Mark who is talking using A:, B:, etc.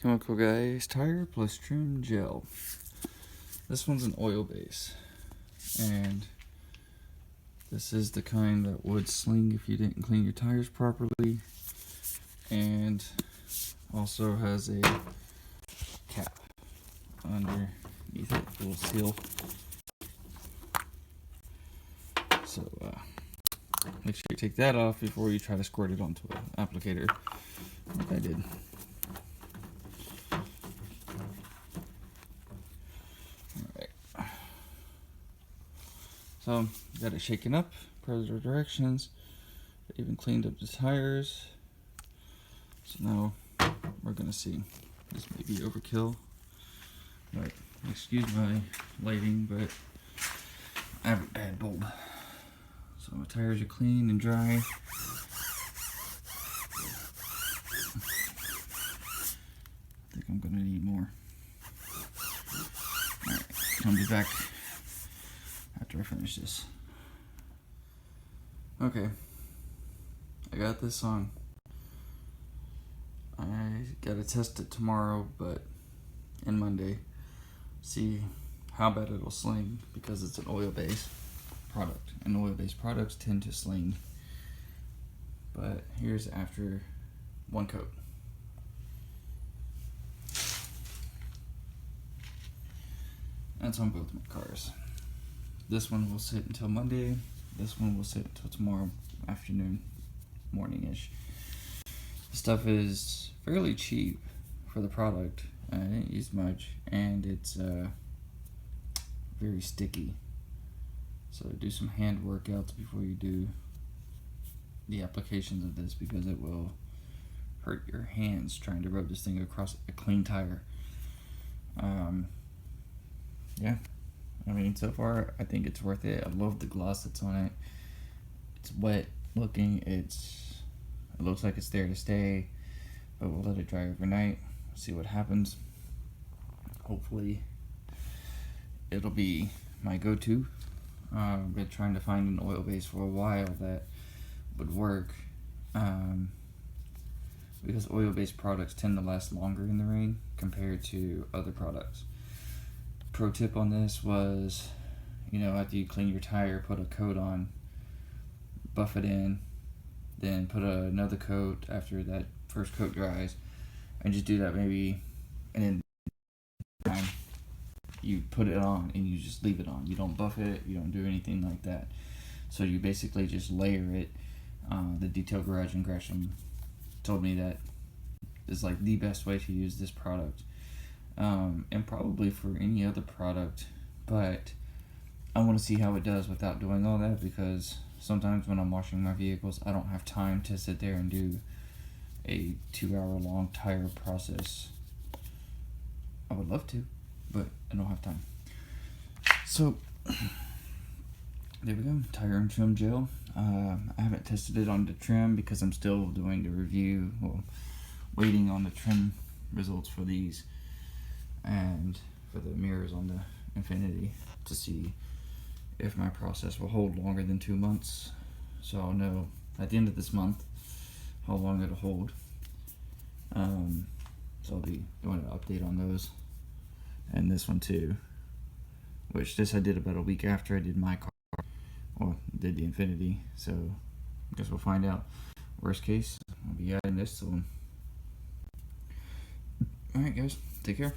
A: Chemical Guys tire plus trim gel. This one's an oil base, and this is the kind that would sling if you didn't clean your tires properly, and also has a cap underneath it, a little seal. So make sure you take that off before you try to squirt it onto an applicator, like I did. So, got it shaken up per the directions. Even cleaned up the tires. So now we're gonna see. This may be overkill, but excuse my lighting, but I have a bad bulb. So my tires are clean and dry. I think I'm gonna need more. Alright, I'll be back after I finish this. Okay, I got this on. I gotta test it tomorrow, and Monday. See how bad it'll sling, because it's an oil-based product, and oil-based products tend to sling. But here's after one coat. That's on both my cars. This one will sit until Monday. This one will sit until tomorrow afternoon, morning-ish. Stuff is fairly cheap for the product. I didn't use much, and it's very sticky. So do some hand workouts before you do the applications of this, because it will hurt your hands trying to rub this thing across a clean tire. Yeah. I mean, so far, I think it's worth it. I love the gloss that's on it. It's wet looking. It looks like it's there to stay, but we'll let it dry overnight. See what happens. Hopefully, it'll be my go-to. I've been trying to find an oil base for a while that would work, because oil-based products tend to last longer in the rain compared to other products. Pro tip on this was, after you clean your tire, put a coat on, buff it in, then put another coat after that first coat dries, and just do that maybe, and then you put it on and you just leave it on. You don't buff it, you don't do anything like that. So you basically just layer it. The Detail Garage in Gresham told me that is like the best way to use this product. And probably for any other product, but I want to see how it does without doing all that, because sometimes when I'm washing my vehicles, I don't have time to sit there and do a 2-hour long tire process. I would love to, but I don't have time. So there we go, tire and trim gel. I haven't tested it on the trim because I'm still doing the review, waiting on the trim results for these and for the mirrors on the Infinity, to see if my process will hold longer than 2 months. So I'll know at the end of this month how long it'll hold. So I'll be doing an update on those, and this one too, which this I did about a week after I did my car, or did the Infinity. So I guess we'll find out. Worst case, I'll be adding this to them. Alright guys, take care.